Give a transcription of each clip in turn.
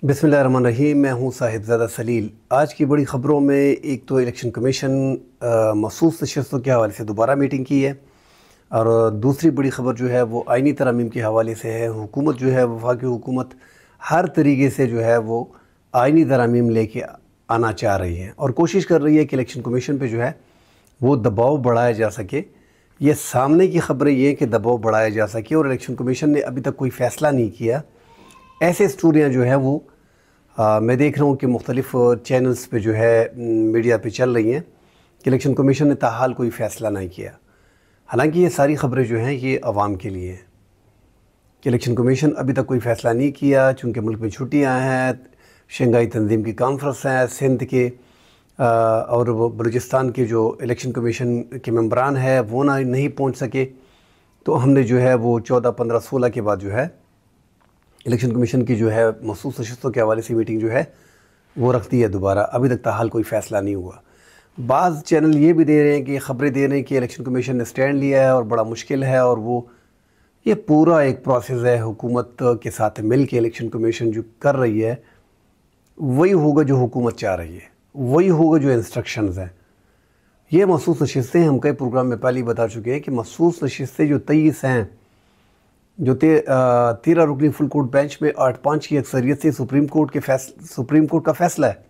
बिस्मिल्लाहिर्रहमानिर्रहीम। मैं हूं साहिबजादा सलील। आज की बड़ी ख़बरों में एक तो इलेक्शन कमीशन मखसूस नशस्तों के हवाले से दोबारा मीटिंग की है, और दूसरी बड़ी ख़बर जो है वो आइनी तरमीम के हवाले से है। हुकूमत जो है वफाकी हुकूमत हर तरीके से जो है वो आइनी तरमीम लेके आना चाह रही है और कोशिश कर रही है कि इलेक्शन कमीशन पे जो है वो दबाव बढ़ाया जा सके। ये सामने की ख़बरें ये कि दबाव बढ़ाया जा सके, और इलेक्शन कमीशन ने अभी तक कोई फ़ैसला नहीं किया। ऐसे स्टोरियाँ जो है वो मैं देख रहा हूँ कि मुख्तलिफ़ चैनल्स पे जो है मीडिया पे चल रही हैं कि इलेक्शन कमीशन ने ताहाल कोई फ़ैसला नहीं किया। हालांकि ये सारी ख़बरें जो हैं ये अवाम के लिए हैं कि इलेक्शन कमीशन अभी तक कोई फ़ैसला नहीं किया, चूँकि मुल्क में छुट्टियाँ हैं, शंघाई तंजीम की कॉन्फ्रेंस है, सिंध के और बलूचिस्तान के जो इलेक्शन कमीशन के मेंबरान है वो नहीं पहुँच सके। तो हमने जो है वो 14, 15, 16 के बाद जो है इलेक्शन कमीशन की जो है मखसूस नशस्तों के हवाले से मीटिंग जो है वो रख दी है दोबारा। अभी तक ताहाल कोई फ़ैसला नहीं हुआ। बाज़ चैनल ये भी दे रहे हैं कि ख़बरें दे रहे हैं कि इलेक्शन कमीशन ने स्टैंड लिया है और बड़ा मुश्किल है, और वो ये पूरा एक प्रोसेस है। हुकूमत के साथ मिल के इलेक्शन कमीशन जो कर रही है वही होगा जो हुकूमत चाह रही है, वही होगा जो इंस्ट्रक्शंस हैं। ये मखसूस नशस्तें हम कई प्रोग्राम में पहले ही बता चुके हैं कि मखसूस नशस्तें जो 23 हैं, जो 13 रुकनी फुल कोर्ट बेंच में 8-5 की अक्सरियत से सुप्रीम कोर्ट का फैसला है,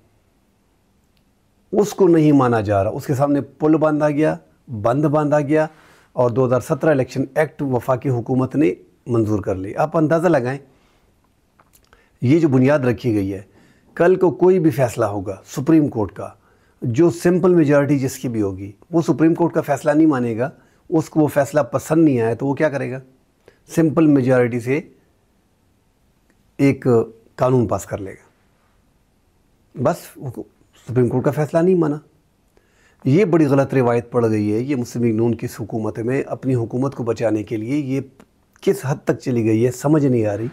उसको नहीं माना जा रहा। उसके सामने पुल बंद बांधा गया और 2017 इलेक्शन एक्ट वफाकी हुकूमत ने मंजूर कर ली। आप अंदाज़ा लगाएं, ये जो बुनियाद रखी गई है, कल को कोई भी फैसला होगा सुप्रीम कोर्ट का, जो सिंपल मेजॉरिटी जिसकी भी होगी, वो सुप्रीम कोर्ट का फ़ैसला नहीं मानेगा। उसको वो फ़ैसला पसंद नहीं आया तो वो क्या करेगा? सिंपल मेजॉरिटी से एक कानून पास कर लेगा। बस सुप्रीम कोर्ट का फ़ैसला नहीं माना। ये बड़ी गलत रिवायत पड़ गई है। ये मुस्लिम लीग नून की हुकूमत में अपनी हुकूमत को बचाने के लिए ये किस हद तक चली गई है समझ नहीं आ रही।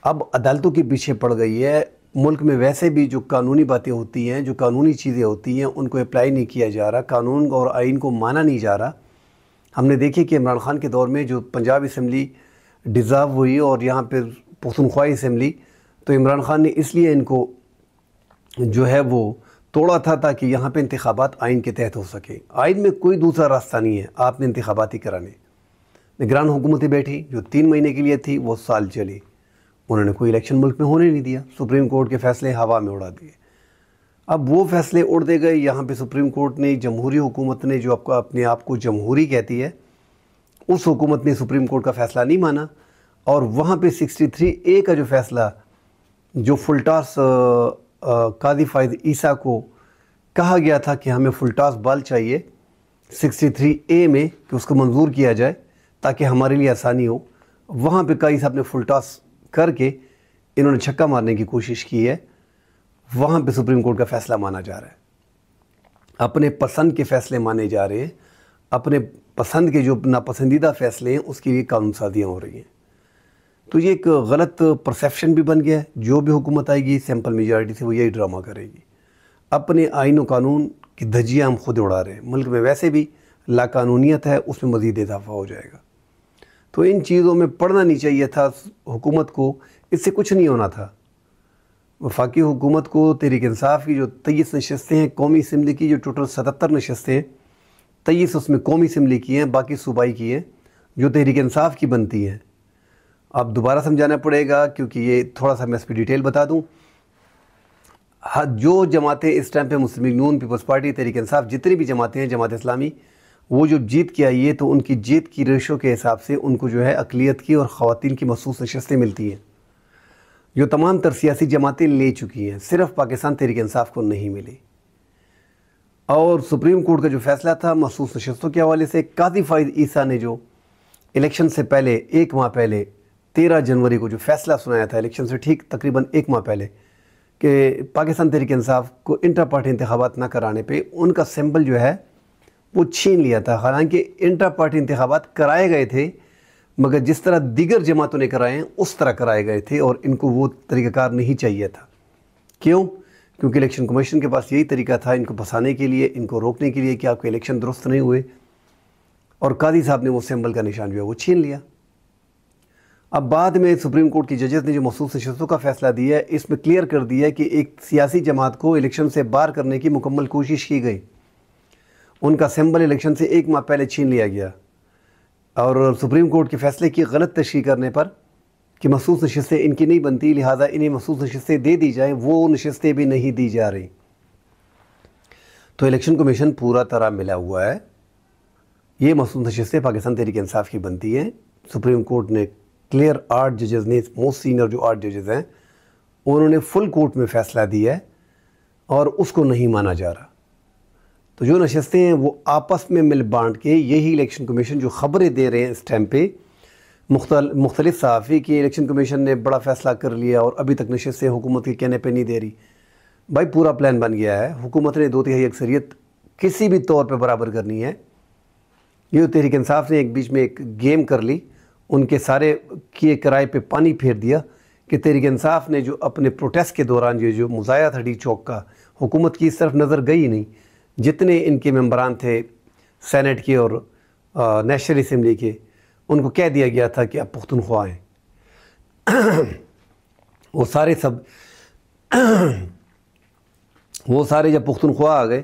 अब अदालतों के पीछे पड़ गई है। मुल्क में वैसे भी जो कानूनी बातें होती हैं, जो कानूनी चीज़ें होती हैं, उनको अप्लाई नहीं किया जा रहा, कानून और आइन को माना नहीं जा रहा। हमने देखी कि इमरान खान के दौर में जो पंजाब असम्बली डिज़ाल्व हुई और यहाँ पर पख्तूनख्वा असम्बली, तो इमरान खान ने इसलिए इनको जो है वो तोड़ा था ताकि यहाँ पे इंतखाबात आइन के तहत हो सके। आइन में कोई दूसरा रास्ता नहीं है, आपने इंतखाबात ही कराने। निगरान हुकूमतें बैठी जो 3 महीने के लिए थी, वो साल चली, उन्होंने कोई इलेक्शन मुल्क में होने नहीं दिया। सुप्रीम कोर्ट के फ़ैसले हवा में उड़ा दिए। अब वो फ़ैसले उड़ दे गए। यहाँ पे सुप्रीम कोर्ट ने, जमहूरी हुकूमत ने, जो आपको अपने आप को जमहूरी कहती है, उस हुकूमत ने सुप्रीम कोर्ट का फ़ैसला नहीं माना, और वहाँ पे 63A का जो फ़ैसला, जो फुलटास कादी फ़ाइज़ ईसा को कहा गया था कि हमें फुलटास बाल चाहिए 63A में कि उसको मंजूर किया जाए ताकि हमारे लिए आसानी हो, वहाँ पे कादी साहब ने फुलटास करके इन्होंने छक्का मारने की कोशिश की है। वहाँ पे सुप्रीम कोर्ट का फ़ैसला माना जा रहा है। अपने पसंद के फ़ैसले माने जा रहे हैं। अपने पसंद के जो नापसंदीदा फ़ैसले हैं उसकी भी कानून साजियाँ हो रही हैं। तो ये एक गलत परसेप्शन भी बन गया है। जो भी हुकूमत आएगी सिंपल मेजॉरिटी से वो यही ड्रामा करेगी। अपने आइन और कानून की धज्जियाँ हम खुद उड़ा रहे हैं। मुल्क में वैसे भी लाकानूनियत है, उसमें मज़ीद इजाफा हो जाएगा। तो इन चीज़ों में पढ़ना नहीं चाहिए था हुकूमत को। इससे कुछ नहीं होना था। वफाकी हुकूमत को तहरीक इंसाफ की जो 23 नशस्तें हैं, कौमी असम्बली की जो टोटल 77 नशस्तें हैं, 23 उसमें कौमी असम्बली की हैं, बाकी सूबाई की हैं जो तहरीक इंसाफ की बनती हैं। अब दोबारा समझाना पड़ेगा क्योंकि ये थोड़ा सा मैं इस पर डिटेल बता दूँ। जो जमातें इस टाइम पे मुस्लिम लीग नून, पीपल्स पार्टी, तहरीक इंसाफ, जितनी भी जमातें हैं, जमात इस्लामी, वो जो जीत के आई है तो उनकी जीत की रेशो के हिसाब से उनको जो है अक़लियत की और ख़वातीन की मखसूस नशस्तें मिलती हैं, जो तमाम तर सियासी जमातें ले चुकी हैं। सिर्फ पाकिस्तान तहरीक इंसाफ को नहीं मिली। और सुप्रीम कोर्ट का जो फ़ैसला था मखसूस नशस्तों के हवाले से, कादी फ़ाइज़ ईसा ने जो इलेक्शन से पहले 1 माह पहले 13 जनवरी को जो फ़ैसला सुनाया था, इलेक्शन से ठीक तकरीबन 1 माह पहले, कि पाकिस्तान तहरीक इंसाफ को इंटर पार्टी इंतखाबात ना कराने पे उनका सिंबल जो है वो छीन लिया था। हालांकि इंटर पार्टी इंतखाबात कराए गए थे, मगर जिस तरह दीगर जमातों ने कराए हैं उस तरह कराए गए थे, और इनको वो तरीक़ाकार नहीं चाहिए था। क्यों? क्योंकि इलेक्शन कमीशन के पास यही तरीका था इनको फंसाने के लिए, इनको रोकने के लिए कि आपके इलेक्शन दुरुस्त नहीं हुए, और कादी साहब ने वो सिंबल का निशान जो है वो छीन लिया। अब बाद में सुप्रीम कोर्ट की जजेस ने जो मखसूस नशस्तों का फ़ैसला दिया है, इसमें क्लियर कर दिया है कि एक सियासी जमात को इलेक्शन से बाहर करने की मुकम्मल कोशिश की गई। उनका सिंबल इलेक्शन से 1 माह पहले छीन लिया गया और सुप्रीम कोर्ट के फ़ैसले की गलत तशरीह करने पर कि मखसूस नशस्तें इनकी नहीं बनती, लिहाजा इन्हें मखसूस नशस्तें दे दी जाएँ, वो नशस्तें भी नहीं दी जा रही। तो इलेक्शन कमीशन पूरा तरह मिला हुआ है। ये मखसूस नशस्तें पाकिस्तान तहरीक इंसाफ की बनती हैं। सुप्रीम कोर्ट ने क्लियर 8 जजेस ने, मोस्ट सीनियर जो 8 जजेस हैं, उन्होंने फुल कोर्ट में फ़ैसला दिया है और उसको नहीं माना जा रहा। तो जो नशस्तें हैं वो आपस में मिल बांट के, यही इलेक्शन कमीशन जो ख़बरें दे रहे हैं इस टाइम पे मुख्तलिफ सहाफ़ी कि इलेक्शन कमीशन ने बड़ा फ़ैसला कर लिया और अभी तक नशस्तें हुकूमत के कहने पे नहीं दे रही। भाई पूरा प्लान बन गया है। हुकूमत ने 2/3 अक्सरियत किसी भी तौर पे बराबर करनी है। ये तहरीक इंसाफ ने एक बीच में एक गेम कर ली, उनके सारे किए किराए पे पानी फेर दिया कि तहरीक इंसाफ ने जो अपने प्रोटेस्ट के दौरान जो मुजाया था डी चौक का, हुकूमत की इस तरफ नज़र गई नहीं। जितने इनके मेंबरान थे सेनेट के और नेशनल असम्बली के, उनको कह दिया गया था कि आप पुख्तनख्वा हैं। वो सारे जब पुख्तनख्वा आ गए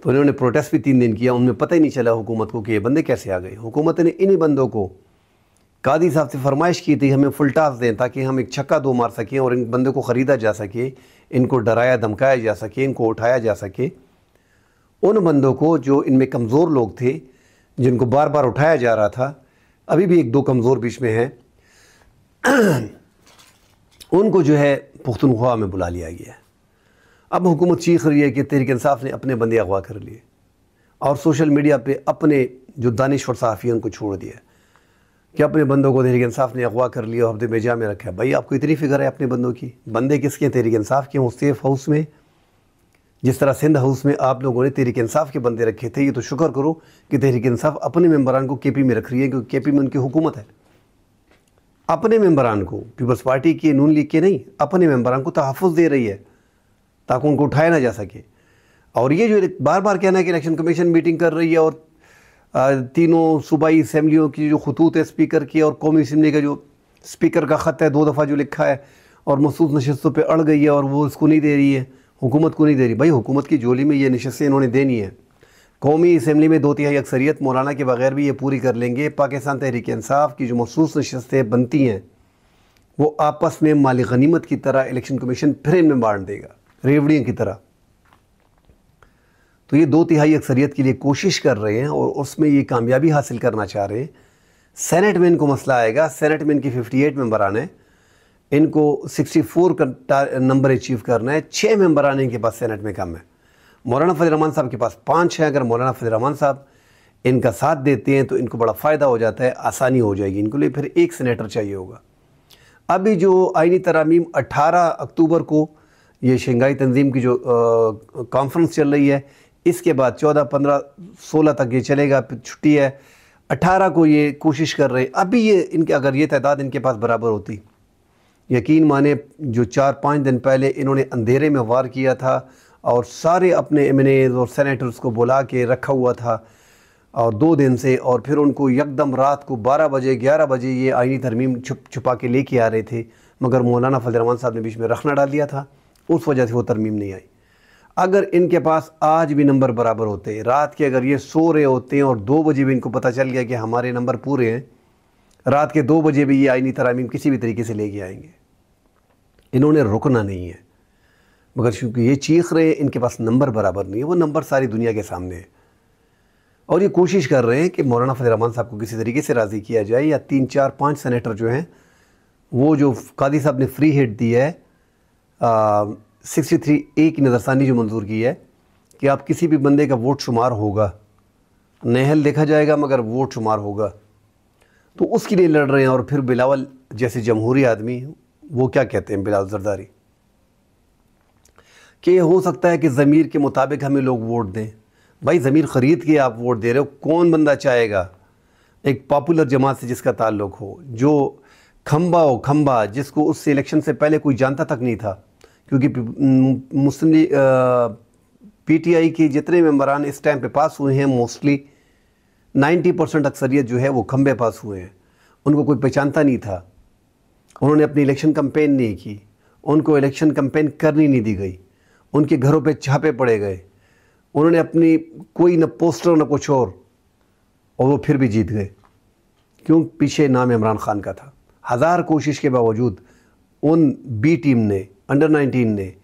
तो इन्होंने प्रोटेस्ट भी 3 दिन किया। उनमें पता ही नहीं चला हुकूमत को कि ये बंदे कैसे आ गए। हुकूमत ने इन्हीं बंदों को, कादी साहब से फरमाइश की थी हमें फुल टास्क दें ताकि हम एक छक्का 2 मार सकें और इन बंदों को ख़रीदा जा सके, इनको डराया धमकाया जा सके, इनको उठाया जा सके। उन बंदों को जो इनमें कमज़ोर लोग थे, जिनको बार बार उठाया जा रहा था, अभी भी 1-2 कमज़ोर बीच में हैं, उनको जो है पुख्तनख्वा में बुला लिया गया है। अब हुकूमत चीख रही है कि तहरीक इंसाफ ने अपने बंदे अगवा कर लिए और सोशल मीडिया पे अपने जो दानिश्वर सहाफ़ी उनको छोड़ दिया कि अपने बंदों को तहरीक इंसाफ ने अगवा कर लिया और हफ्ते बेजा में रखा है। भाई आपको इतनी फ़िक्र है अपने बंदों की? बंदे किसके हैं? तहरीक इंसाफ के। वो सेफ़ हाउस में, जिस तरह सिंध हाउस में आप लोगों ने तहरीक इंसाफ के बंदे रखे थे, ये तो शुक्र करो कि तहरीक इंसाफ अपने मेंबरान को KP में रख रही है, क्योंकि KP में उनकी हुकूमत है। अपने मेंबरान को, पीपल्स पार्टी के, नून लीग के नहीं, अपने मेंबरान को तहफ़्फ़ुज़ दे रही है ताकि उनको उठाया ना जा सके। और ये जो बार बार कहना है कि इलेक्शन कमीशन मीटिंग कर रही है और तीनों सूबाई असम्बलियों की जो खतूत है स्पीकर की और कौमी असम्बली का जो स्पीकर का ख़त है 2 दफ़ा जो लिखा है और मखसूस नशस्तों पे अड़ गई है और वो इसको नहीं दे रही है, हुकूमत को नहीं दे रही। भाई हुकूमत की झोली में ये नशस्तें इन्होंने देनी है। कौमी असम्बली में 2/3 अक्सरियत मौलाना के बगैर भी ये पूरी कर लेंगे। पाकिस्तान तहरीक इंसाफ की जो मखसूस नशस्तें बनती हैं वो आपस में माली गनीमत की तरह इलेक्शन कमीशन फिर इनमें बांट देगा, रेवड़ियों की तरह। तो ये 2/3 अक्सरियत के लिए कोशिश कर रहे हैं और उसमें ये कामयाबी हासिल करना चाह रहे हैं। सेनेट में इनको मसला आएगा। सेनेट में इनकी 58 मेंबरान हैं, इनको 64 का नंबर अचीव करना है। 6 मेंबरान इनके पास सेनेट में कम है। मौलाना फजल रहमान साहब के पास 5 हैं। अगर मौलाना फजल रहमान साहब इनका साथ देते हैं तो इनको बड़ा फ़ायदा हो जाता है, आसानी हो जाएगी इनको लिए। फिर 1 सेनेटर चाहिए होगा। अभी जो आईनी तरमीम 18 अक्टूबर को ये शंघाई तंजीम की जो कॉन्फ्रेंस चल रही है, इसके बाद 14, 15, 16 तक ये चलेगा, फिर छुट्टी है। 18 को ये कोशिश कर रहे हैं। अभी ये इनके, अगर ये तादाद इनके पास बराबर होती, यकीन माने जो 4-5 दिन पहले इन्होंने अंधेरे में वार किया था और सारे अपने MNAs और सेनेटर्स को बुला के रखा हुआ था और 2 दिन से, और फिर उनको यकदम रात को 12 बजे 11 बजे ये आईनी तरमीम छुपा के लेके आ रहे थे, मगर मौलाना फजल रहमान साहब ने बीच में रखना डाल दिया था, उस वजह से वो तरमीम नहीं आई। अगर इनके पास आज भी नंबर बराबर होते, रात के अगर ये सो रहे होते हैं और 2 बजे भी इनको पता चल गया कि हमारे नंबर पूरे हैं, रात के 2 बजे भी ये आईनी तरमीम किसी भी तरीके से लेके आएंगे। इन्होंने रुकना नहीं है, मगर चूँकि ये चीख रहे हैं इनके पास नंबर बराबर नहीं है। वो नंबर सारी दुनिया के सामने है और ये कोशिश कर रहे हैं कि मौलाना फजल रहमान साहब को किसी तरीके से राज़ी किया जाए, या 3, 4, 5 सेनेटर जो हैं, वो जो कादी साहब ने फ्री हिट दी है 63A की नज़रसानी जो मंजूर की है कि आप किसी भी बंदे का वोट शुमार होगा, नहल देखा जाएगा मगर वोट शुमार होगा, तो उसके लिए लड़ रहे हैं। और फिर बिलावल जैसे जमहूरी आदमी, वो क्या कहते हैं बिलावल जरदारी, कि हो सकता है कि ज़मीर के मुताबिक हमें लोग वोट दें। भाई ज़मीर ख़रीद के आप वोट दे रहे हो, कौन बंदा चाहेगा एक पॉपुलर जमात से जिसका ताल्लुक़ हो, जो खंबा हो, खंबा जिसको उस इलेक्शन से पहले कोई जानता तक नहीं था, क्योंकि मुस्लिम लीग PTI के जितने मेंबरान इस टाइम पे पास हुए हैं, मोस्टली 90% अक्सरियत जो है वो खंबे पास हुए हैं। उनको कोई पहचानता नहीं था, उन्होंने अपनी इलेक्शन कैंपेन नहीं की, उनको इलेक्शन कैंपेन करनी नहीं दी गई, उनके घरों पे छापे पड़े गए, उन्होंने अपनी कोई न पोस्टर न कुछ और वो फिर भी जीत गए। क्यों? पीछे नाम इमरान खान का था। हज़ार कोशिश के बावजूद उन बी टीम ने, अंडर 19 ने,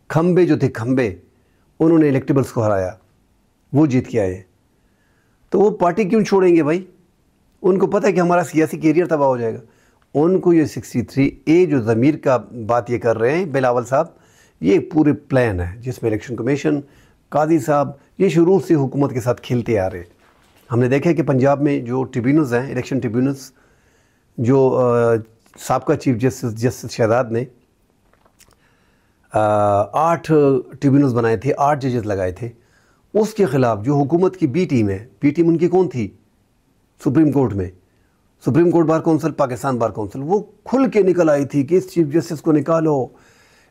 खंबे जो थे खंबे, उन्होंने इलेक्टेबल्स को हराया, वो जीत के आए। तो वो पार्टी क्यों छोड़ेंगे भाई? उनको पता है कि हमारा सियासी कैरियर तबाह हो जाएगा। उनको ये 63A जो ज़मीर का बात ये कर रहे हैं बिलावल साहब, ये पूरे प्लान है जिसमें इलेक्शन कमीशन, काजी साहब ये शुरू से हुकूमत के साथ खेलते आ रहे हैं। हमने देखा है कि पंजाब में जो ट्रिब्यूनल्स हैं, इलेक्शन ट्रिब्यूनल्स, जो साबका चीफ जस्टिस शहजाद ने 8 ट्रिब्यूनल्स बनाए थे, 8 जजेस लगाए थे, उसके ख़िलाफ़ जो हुकूमत की बी टीम है, बी टीम उनकी कौन थी? सुप्रीम कोर्ट में, supreme court bar council, Pakistan bar council, वो खुल के निकल आई थी कि इस चीफ जस्टिस को निकालो,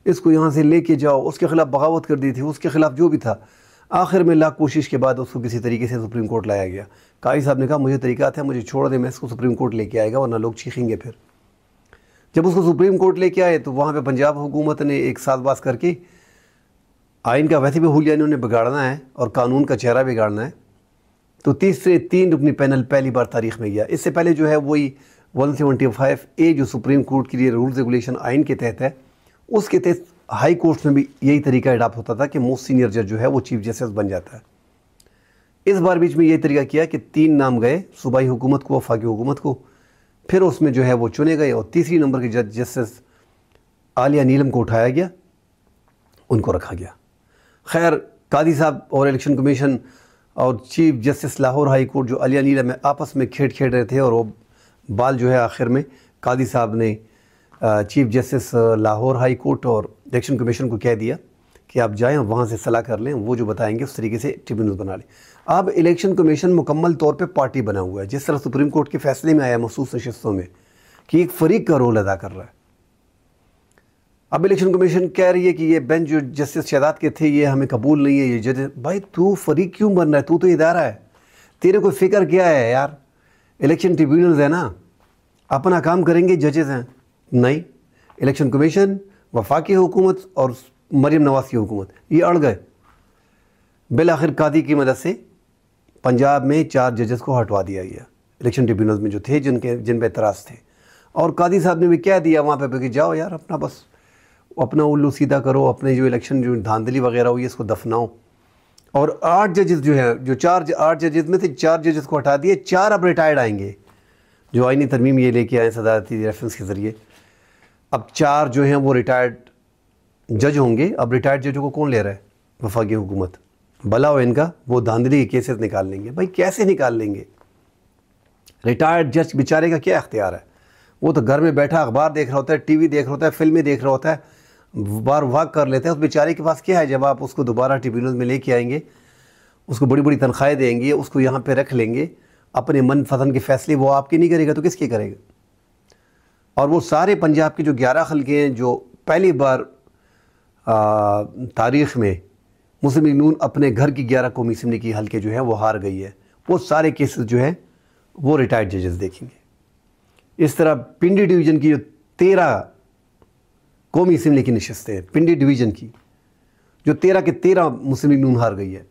इसको यहाँ से लेके जाओ, उसके ख़िलाफ़ बगावत कर दी थी, उसके ख़िलाफ़ जो भी था। आखिर में लाख कोशिश के बाद उसको किसी तरीके से सुप्रीम कोर्ट लाया गया। काजी साहब ने कहा मुझे तरीका था, मुझे छोड़ दे, मैं इसको सुप्रीम कोर्ट लेके आएगा वरना लोग चीखेंगे। फिर जब उसको सुप्रीम कोर्ट लेके आए तो वहाँ पे पंजाब हुकूमत ने एक साज़बाज़ करके, आइन का वैसे भी हुलिया इन्होंने बिगाड़ना है और कानून का चेहरा बिगाड़ना है, तो 3 रुकनी पैनल पहली बार तारीख़ में गया। इससे पहले जो है वही 175A जो सुप्रीम कोर्ट के लिए रूल्स रेगुलेशन आइन के तहत है, उसके तहत हाई कोर्ट्स में भी यही तरीका अडॉप्ट होता था कि मोस्ट सीनियर जज जो है वो चीफ जस्टिस बन जाता है। इस बार बीच में यही तरीका किया कि 3 नाम गए सूबाई हुकूमत को, वफाकी हुकूमत को, फिर उसमें जो है वो चुने गए और तीसरी नंबर के जज जस्टिस आलिया नीलम को उठाया गया, उनको रखा गया। खैर कादी साहब और इलेक्शन कमीशन और chief justice Lahore high court जो आलिया नीलम में आपस में खेड़ रहे थे, और वो बाल जो है आखिर में कादी साहब ने chief justice Lahore high court और इलेक्शन कमीशन को कह दिया कि आप जाएं और वहाँ से सलाह कर लें, वो जो बताएंगे उस तरीके से ट्रिब्यूनल बना लें। अब इलेक्शन कमीशन मुकम्मल तौर पे पार्टी बना हुआ है, जिस तरह सुप्रीम कोर्ट के फैसले में आया मखसूस नशिस्तों में कि एक फ़रीक का रोल अदा कर रहा है। अब इलेक्शन कमीशन कह रही है कि ये बेंच जो जस्टिस शहजाद के थे ये हमें कबूल नहीं है, ये जज। भाई तू फ़रीक क्यों बन रहा है? तू तो इदारा है, तेरे को फ़िक्र क्या है यार? इलेक्शन ट्रिब्यूनल्स है ना, अपना काम करेंगे, जजेस हैं नहीं। इलेक्शन कमीशन, वफाकी हुकूमत और मरीम नवाज़ की हुकूमत ये अड़ गए। बिल आखिर कादी की मदद से पंजाब में 4 जजेस को हटवा दिया गया इलेक्शन ट्रिब्यूनल्स में जो थे, जिन पे एतराज़ थे। और कादी साहब ने भी कह दिया वहाँ पे कि जाओ यार अपना बस अपना उल्लू सीधा करो, अपने जो इलेक्शन जो धांधली वगैरह हुई इसको दफनाओ। और 8 जजेस जो है, जो 8 जजेस में थे, 4 जजेस को हटा दिए, 4 अब रिटायर्ड आएंगे जो आईनी तरमीम ये लेके आए सदारती रेफरेंस के ज़रिए। अब 4 जो हैं वो रिटायर्ड जज होंगे। अब रिटायर्ड जजों को कौन ले रहा है? वफाकी हुकूमत। भला हो इनका, वो धांधली के केसेस निकाल लेंगे। भाई कैसे निकाल लेंगे? रिटायर्ड जज बेचारे का क्या अख्तियार है? वो तो घर में बैठा अखबार देख रहा होता है, टीवी देख रहा होता है, फिल्में देख रहा होता है, बार वाक कर लेता है। उस बेचारे के पास क्या है? जब आप उसको दोबारा ट्रिब्यूनल में लेके आएंगे, उसको बड़ी बड़ी तनख्वाहें देंगे, उसको यहाँ पे रख लेंगे, अपने मन पसंद के फैसले वो आपके नहीं करेगा तो किसके करेगा? और वो सारे पंजाब के जो 11 हल्के हैं जो पहली बार तारीख़ में मुस्लिम लीग नून अपने घर की 11 कौमी असम्बली की हल्के जो है वो हार गई है, वो सारे केसेस जो है वो रिटायर्ड जजेस देखेंगे। इस तरह पिंडी डिवीज़न की जो 13 कौमी असम्बली की नशस्तें हैं, पिंडी डिवीज़न की जो 13 के 13 मुस्लिम लीग नून हार गई है,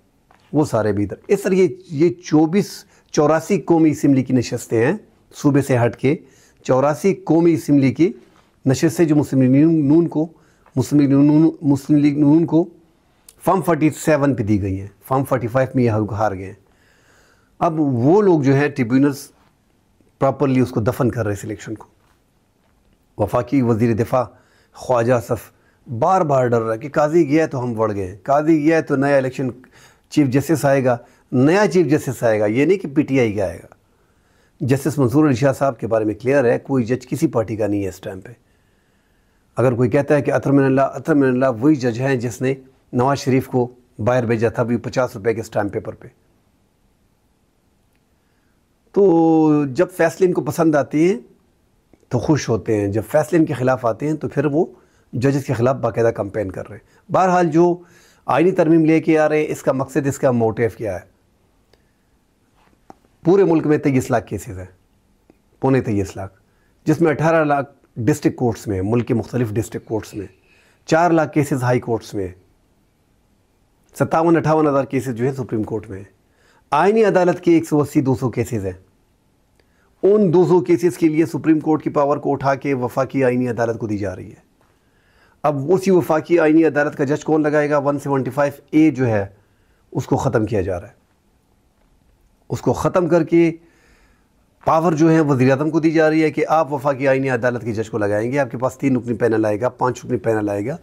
वो सारे भी इधर। इस तरह ये 84 कौमी असम्बली की नशस्तें हैं, सूबे से हट के 84 कौमी असम्बली की नशस्तें जो मुस्लिम लीग नून को फॉर्म 47 पे दी गई हैं, फॉर्म 45 में ये हार गए हैं। अब वो लोग जो हैं ट्रिब्यूनल्स प्रॉपरली उसको दफन कर रहे हैं सिलेक्शन को। वफाकी वज़ीर दिफा ख्वाजा असफ बार बार डर रहा है कि काजी गया है तो हम बढ़ गए, काजी गया है तो नया इलेक्शन चीफ जस्टिस आएगा, नया चीफ जस्टिस आएगा, ये नहीं कि PTI का आएगा। जस्टिस मंसूर अली शाह साहब के बारे में क्लियर है, कोई जज किसी पार्टी का नहीं है इस टाइम पे। अगर कोई कहता है कि अतर मिनल्लाह वही जज हैं जिसने नवाज शरीफ को बाहर भेजा था भी 50 रुपए के स्टैम्प पेपर पे। तो जब फैसले इनको पसंद आते हैं तो खुश होते हैं, जब फैसले इनके ख़िलाफ़ आते हैं तो फिर वो जजेस के ख़िलाफ़ बाकायदा कंपेन कर रहे हैं। बहरहाल जो आईनी तरमीम लेके आ रहे हैं, इसका मकसद, इसका मोटिव क्या है? पूरे मुल्क में 23 लाख केसेस हैं, पौने 23 लाख, जिसमें 18 लाख डिस्ट्रिक्ट कोर्ट्स में, मुल्क के मुख्तलिफ डिस्ट्रिक्ट कोर्ट्स में, 4 लाख केसेस हाई कोर्ट्स में, 57-58 हज़ार केसेस जो है सुप्रीम कोर्ट में। आईनी अदालत के 180-200 केसेस हैं। उन 200 केसेस के लिए सुप्रीम कोर्ट की पावर को उठा के वफाकी आईनी अदालत को दी जा रही है। अब उसी वफाकी आईनी अदालत का जज कौन लगाएगा? 175A जो है उसको ख़त्म किया जा रहा है। उसको ख़त्म करके पावर जो है वज़ीर-ए-आज़म को दी जा रही है कि आप वफाकी आईनी अदालत के जज को लगाएंगे। आपके पास 3 रुकनी पैनल आएगा, 5 रुकनी पैनल आएगा।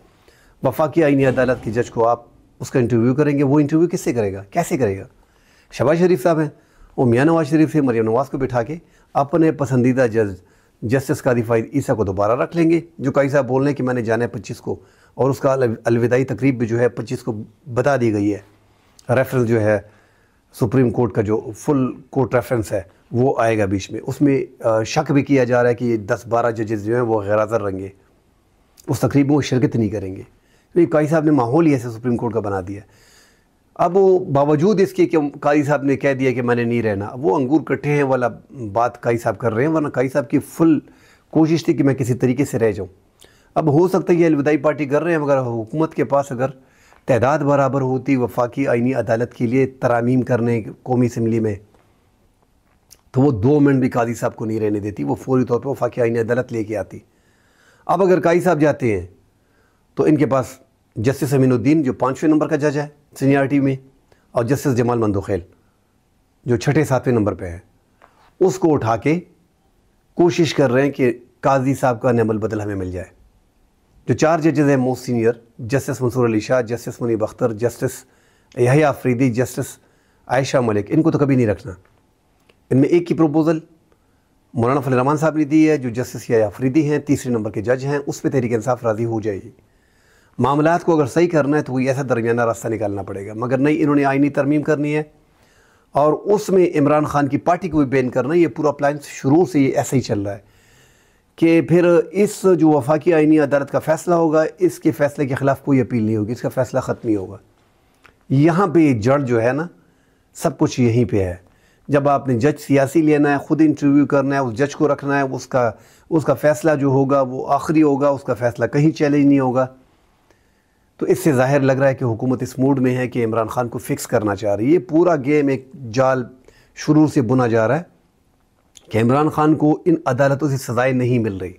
वफाकी आईनी अदालत के जज को आप उसका इंटरव्यू करेंगे। वो इंटरव्यू किससे करेगा, कैसे करेगा? शहबाज शरीफ साहब हैं, वो मियां नवाज शरीफ से मरियम नवाज़ को बिठा के अपने पसंदीदा जज जस्टिस कादी फ़ाइद ईसा को दोबारा रख लेंगे, जो कादी साहब बोल रहे हैं कि मैंने जाना है 25 को, और उसका अलविदाई तकरीब भी जो है 25 को बता दी गई है। रेफरेंस जो है सुप्रीम कोर्ट का जो फुल कोर्ट रेफरेंस है वो आएगा बीच में। उसमें शक भी किया जा रहा है कि 10-12 जजेस जो हैं वो गैर-हाज़िर रहेंगे, उस तकरीब में वो शिरकत नहीं करेंगे। तो कादी साहब ने माहौल ही ऐसे सुप्रीम कोर्ट का बना दिया। अब वो बावजूद इसके कि कादी साहब ने कह दिया कि मैंने नहीं रहना, वो अंगूर कट्ठे हैं वाला बात कादी साहब कर रहे हैं, वरना कादी साहब की फुल कोशिश थी कि मैं किसी तरीके से रह जाऊँ। अब हो सकता है ये अलविदाई पार्टी कर रहे हैं, मगर हुकूमत के पास अगर तादाद बराबर होती वफाकी आईनी अदालत के लिए तरामीम करने कौमी असम्बली में, तो वो 2 मिनट भी कादी साहब को नहीं रहने देती, वो फौरी तौर पर वफाकी आईनी अदालत लेके आती। अब अगर कादी साहब जाते हैं तो इनके पास जस्टिस अमीनुद्दीन जो 5वें नंबर का जज है सीनियरिटी में, और जस्टिस जमाल मंदोखेल जो 6-7वें नंबर पे है, उसको उठा के कोशिश कर रहे हैं कि काजी साहब का नेमल बदल हमें मिल जाए। जो 4 जजेस हैं most senior, justice Mansoor Ali Shah, justice Muneeb Akhtar, justice Yahya Afridi, justice Ayesha Malik, इनको तो कभी नहीं रखना। इनमें एक की प्रपोज़ल मौलाना फजल रहमान साहब ने दी है, जो जस्टिस यहया अफरीदी हैं, 3रे नंबर के जज हैं, उस पर तहरीक इंसाफ राज़ी हो जाएगी। मामलात को अगर सही करना है तो कोई ऐसा दरमियाना रास्ता निकालना पड़ेगा, मगर नहीं, इन्होंने आईनी तरमीम करनी है और उसमें इमरान खान की पार्टी को भी बैन करना है। ये पूरा प्लान शुरू से ये ऐसा ही चल रहा है कि फिर इस जो वफाकी आईनी अदालत का फ़ैसला होगा, इसके फ़ैसले के ख़िलाफ़ कोई अपील नहीं होगी, इसका फ़ैसला ख़त्म ही होगा। यहाँ पे जड़ जो है ना, सब कुछ यहीं पे है। जब आपने जज सियासी लेना है, ख़ुद इंटरव्यू करना है, उस जज को रखना है, उसका फ़ैसला जो होगा वो आखिरी होगा, उसका फ़ैसला कहीं चैलेंज नहीं होगा। तो इससे ज़ाहिर लग रहा है कि हुकूमत इस मूड में है कि इमरान खान को फ़िक्स करना चाह रही है। पूरा गेम एक जाल शुरू से बुना जा रहा है कि इमरान खान को इन अदालतों से सज़ाएँ नहीं मिल रही।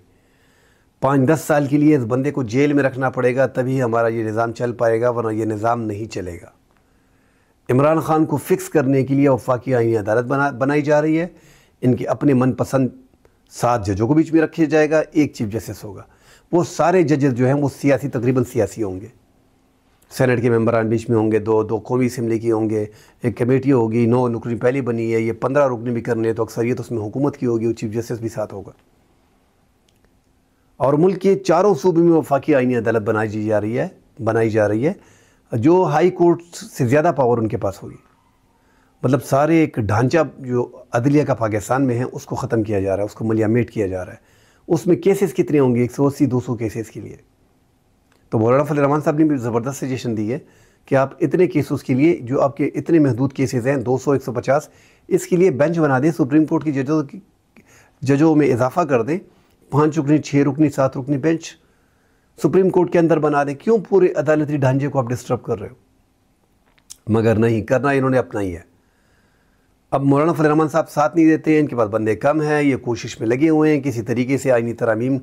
5-10 साल के लिए इस बंदे को जेल में रखना पड़ेगा, तभी हमारा ये निज़ाम चल पाएगा, वरना ये निज़ाम नहीं चलेगा। इमरान खान को फ़िक्स करने के लिए वफाकी आईनी अदालत बनाई जा रही है। इनके अपने मनपसंद 7 जजों को बीच में रखा जाएगा, 1 चीफ जस्टिस होगा। वो सारे जजेस जो हैं वो सियासी, तकरीबन सियासी होंगे। सेनेट के मेंबरान बीच में होंगे, 2 कौमी असम्बली के होंगे, एक कमेटी होगी, 9 रुकनी पहले बनी है, ये 15 रुकनी भी करने हैं तो अक्सरियत उसमें हुकूमत की होगी, वो चीफ जस्टिस भी साथ होगा। और मुल्क के चारों सूबे में वफाकी आईनी अदालत बनाई जा रही है, जो हाई कोर्ट से ज़्यादा पावर उनके पास होगी। मतलब सारे एक ढांचा जो अदलिया का पाकिस्तान में है उसको ख़त्म किया जा रहा है, उसको मलियामेट किया जा रहा है। उसमें केसेस कितने होंगे? 180-200 केसेस के लिए। तो मौलाना फजल रहमान साहब ने भी ज़बरदस्त सजेशन दी है कि आप इतने केसेस के लिए, जो आपके इतने महदूद केसेस हैं 200-150, इसके लिए बेंच बना दें, सुप्रीम कोर्ट की जजों में इजाफा कर दें, 5 रुकनी, 6 रुकनी, 7 रुकनी बेंच सुप्रीम कोर्ट के अंदर बना दें। क्यों पूरे अदालती ढांचे को आप डिस्टर्ब कर रहे हो? मगर नहीं, करना इन्होंने अपना ही है। अब मौलाना फजल रहमान साहब साथ नहीं देते हैं, इनके पास बंदे कम हैं, ये कोशिश में लगे हुए हैं किसी तरीके से आईनी तरामीम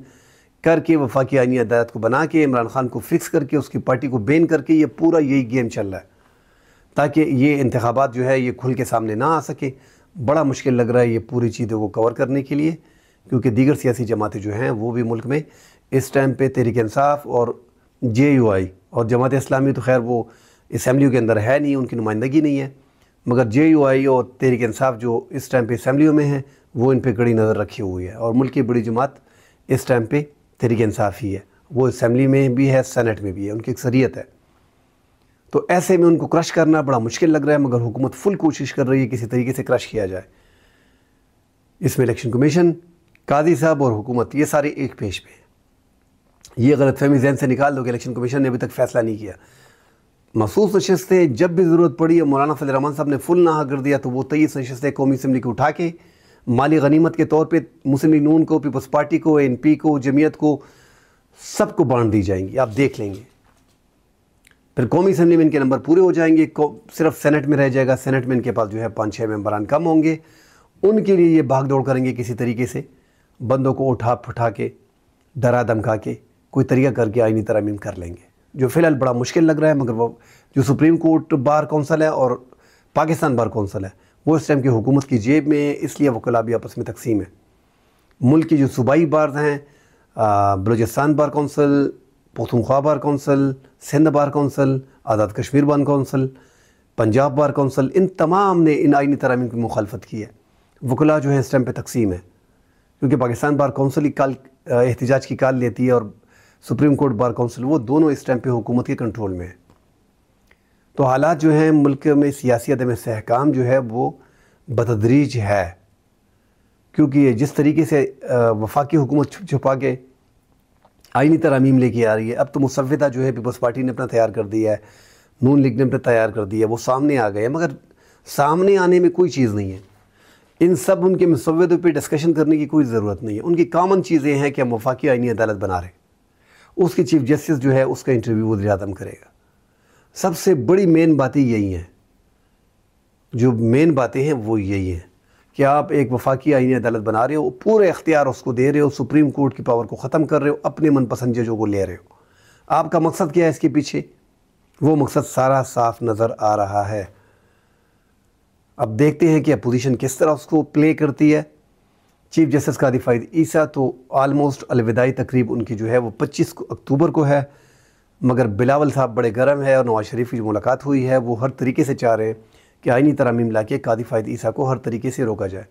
करके वफाकी आईनी अदालत को बना के इमरान खान को फ़िक्स करके उसकी पार्टी को बैन करके, ये पूरा यही गेम चल रहा है ताकि ये इंतखाबात जो है ये खुल के सामने ना आ सके। बड़ा मुश्किल लग रहा है ये पूरी चीज़ों को कवर करने के लिए, क्योंकि दीगर सियासी जमातें जो हैं वो भी मुल्क में इस टाइम पे तहरीक इंसाफ और JUI और जमात इस्लामी तो खैर वो असम्बलियों के अंदर है नहीं, उनकी नुमाइंदगी नहीं है, मगर JUI और तहरीक इंसाफ जो इस टाइम पे असम्बलियों में है वो इन पर कड़ी नज़र रखी हुई है। और मुल्क की बड़ी जमात इस टाइम पे तहरीक इंसाफ ही है, वो असम्बली में भी है, सेनेट में भी है, उनकी अक्सरियत है। तो ऐसे में उनको क्रश करना बड़ा मुश्किल लग रहा है, मगर हुकूमत फुल कोशिश कर रही है किसी तरीके से क्रश किया जाए। इसमें इलेक्शन कमीशन, काजी साहब और हुकूमत, ये सारे एक पेज पे हैं। ये गलतफहमी जहन से निकाल दो कि इलेक्शन कमीशन ने अभी तक फ़ैसला नहीं किया। महसूस नशस्तें जब भी ज़रूरत पड़ी और मौलाना फजल रहमान साहब ने फुल ना कर दिया तो वो 23 नशस्तें कौमी असम्बली को उठा के माली गनीमत के तौर पे मुस्लिम लीग नून को, पीपल्स पार्टी को, एनपी को, जमीयत को, सबको बांट दी जाएंगी। आप देख लेंगे। फिर कौमी असम्बली में इनके नंबर पूरे हो जाएंगे, सिर्फ सेनेट में रह जाएगा। सेनेट में इनके पास जो है 5-6 मेंबरान कम होंगे। उनके लिए ये भाग दौड़ करेंगे किसी तरीके से, बंदों को उठा फुठा के, डरा धमका के, कोई तरीका करके आईनी तरमीम कर लेंगे, जो फ़िलहाल बड़ा मुश्किल लग रहा है। मगर वो जो सुप्रीम कोर्ट बार कौंसल है और पाकिस्तान बार कौंसल है, वो इस टाइम की हुकूमत की जेब में है, इसलिए वकला भी आपस में तकसीम है। मुल्क की जो सूबाई बार्स हैं, Balochistan bar council, Pakhtunkhwa bar council, Sindh bar council, Azad Kashmir bar council, Punjab bar council, इन तमाम ने इन आईनी तरमीम की मुखालफत की है। वकला जो है इस टाइम पे तकसीम है, क्योंकि पाकिस्तान बार कौंसल ही कल एहतजाज की कॉल लेती है और सुप्रीम कोर्ट बार कौंसिल, वो दोनों इस टाइम पे हुकूमत के कंट्रोल में है। तो हालात जो हैं मुल्क में, सियासी अदम इस्तेहकाम जो है वो बतदरीज है, क्योंकि जिस तरीके से वफाकी हुकूमत छुप छुपा के आईनी तरमीम लेके आ रही है। अब तो मुसव्विदा जो है पीपल्स पार्टी ने अपना तैयार कर दिया है, नून लीग ने अपना तैयार कर दिया है, वो सामने आ गए। मगर सामने आने में कोई चीज़ नहीं है। इन सब उनके मुसव्विदों पे डिस्कशन करने की कोई ज़रूरत नहीं है। उनकी कॉमन चीज़ें हैं कि हम वफाकी आईनी अदालत बना रहे हैं, उसकी चीफ जस्टिस जो है उसका इंटरव्यू वज़ीर-ए-आज़म करेगा। सबसे बड़ी मेन बातें यही हैं, जो मेन बातें हैं वो यही हैं कि आप एक वफाकी आईनी अदालत बना रहे हो, पूरे इख्तियार उसको दे रहे हो, सुप्रीम कोर्ट की पावर को ख़त्म कर रहे हो, अपने मनपसंद जजों को ले रहे हो। आपका मकसद क्या है इसके पीछे? वो मकसद सारा साफ नज़र आ रहा है। अब देखते हैं कि अपोजिशन किस तरह उसको प्ले करती है। चीफ जस्टिस कादी फ़ाइद ईसा तो आलमोस्ट अलविदाई तकरीब उनकी जो है वो 25 अक्टूबर को है, मगर बिलावल साहब बड़े गर्म है और नवाज़ शरीफ की जो मुलाकात हुई है वो हर तरीके से चाह रहे हैं कि आईनी तरमीम ला के कादी फ़ाइद ईसा को हर तरीके से रोका जाए,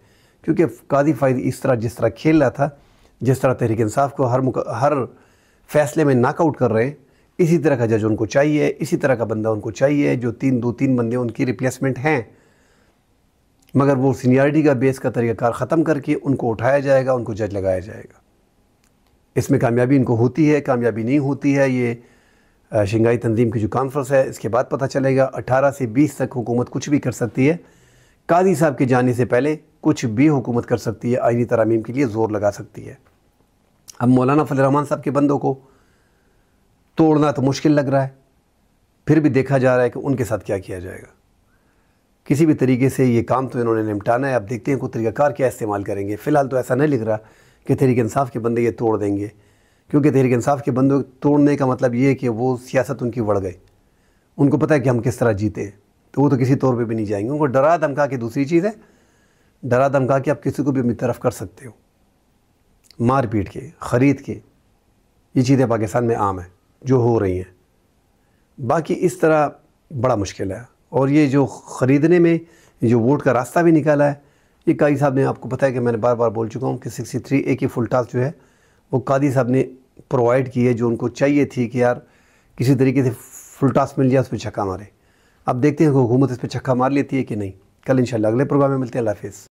क्योंकि कादी फ़ाइद इस तरह जिस तरह खेल रहा था, जिस तरह तहरीक इंसाफ को हर फैसले में नॉकआउट कर रहे हैं, इसी तरह का जज उनको चाहिए, इसी तरह का बंदा उनको चाहिए। जो 2-3 बंदे उनकी रिप्लेसमेंट हैं, मगर वो सीनियरिटी का बेस का तरीक़ाकार ख़त्म करके उनको उठाया जाएगा, उनको जज लगाया जाएगा। इसमें कामयाबी इनको होती है, कामयाबी नहीं होती है, ये शंघाई तंजीम की जो कॉन्फ्रेंस है इसके बाद पता चलेगा। 18 से 20 तक हुकूमत कुछ भी कर सकती है। कादी साहब के जाने से पहले कुछ भी हुकूमत कर सकती है, आईनी तरमीम के लिए ज़ोर लगा सकती है। अब मौलाना फजल रहमान साहब के बंदों को तोड़ना तो मुश्किल लग रहा है, फिर भी देखा जा रहा है कि उनके साथ क्या किया जाएगा। किसी भी तरीके से ये काम तो इन्होंने निपटाना है। अब देखते हैं कोई तरीक़ाकार क्या इस्तेमाल करेंगे। फ़िलहाल तो ऐसा नहीं लग रहा कि तहरीक इंसाफ के बंदे ये तोड़ देंगे, क्योंकि तहरीक इंसाफ के बंदों तोड़ने का मतलब ये है कि वो सियासत उनकी बढ़ गई, उनको पता है कि हम किस तरह जीते हैं, तो वो तो किसी तौर पे भी नहीं जाएंगे। उनको डरा धमका के, दूसरी चीज़ है डरा धमका के आप किसी को भी अपनी तरफ कर सकते हो, मार पीट के, ख़रीद के। ये चीज़ें पाकिस्तान में आम है जो हो रही हैं। बाकी इस तरह बड़ा मुश्किल है। और ये जो ख़रीदने में जो वोट का रास्ता भी निकाला है, ये कादी साहब ने, आपको पता है कि मैंने बार बार बोल चुका हूँ कि 63A की फुल टास्क जो है वो कादी साहब ने प्रोवाइड की है, जो उनको चाहिए थी कि यार किसी तरीके से फुल टास्क मिल जाए, उस पर छक्का मारे। अब देखते हैं कि हुकूमत इस पर छक्का मार लेती है कि नहीं। कल इंशाल्लाह अगले प्रोग्राम में मिलते हैं। अल्लाह हाफ़िज़।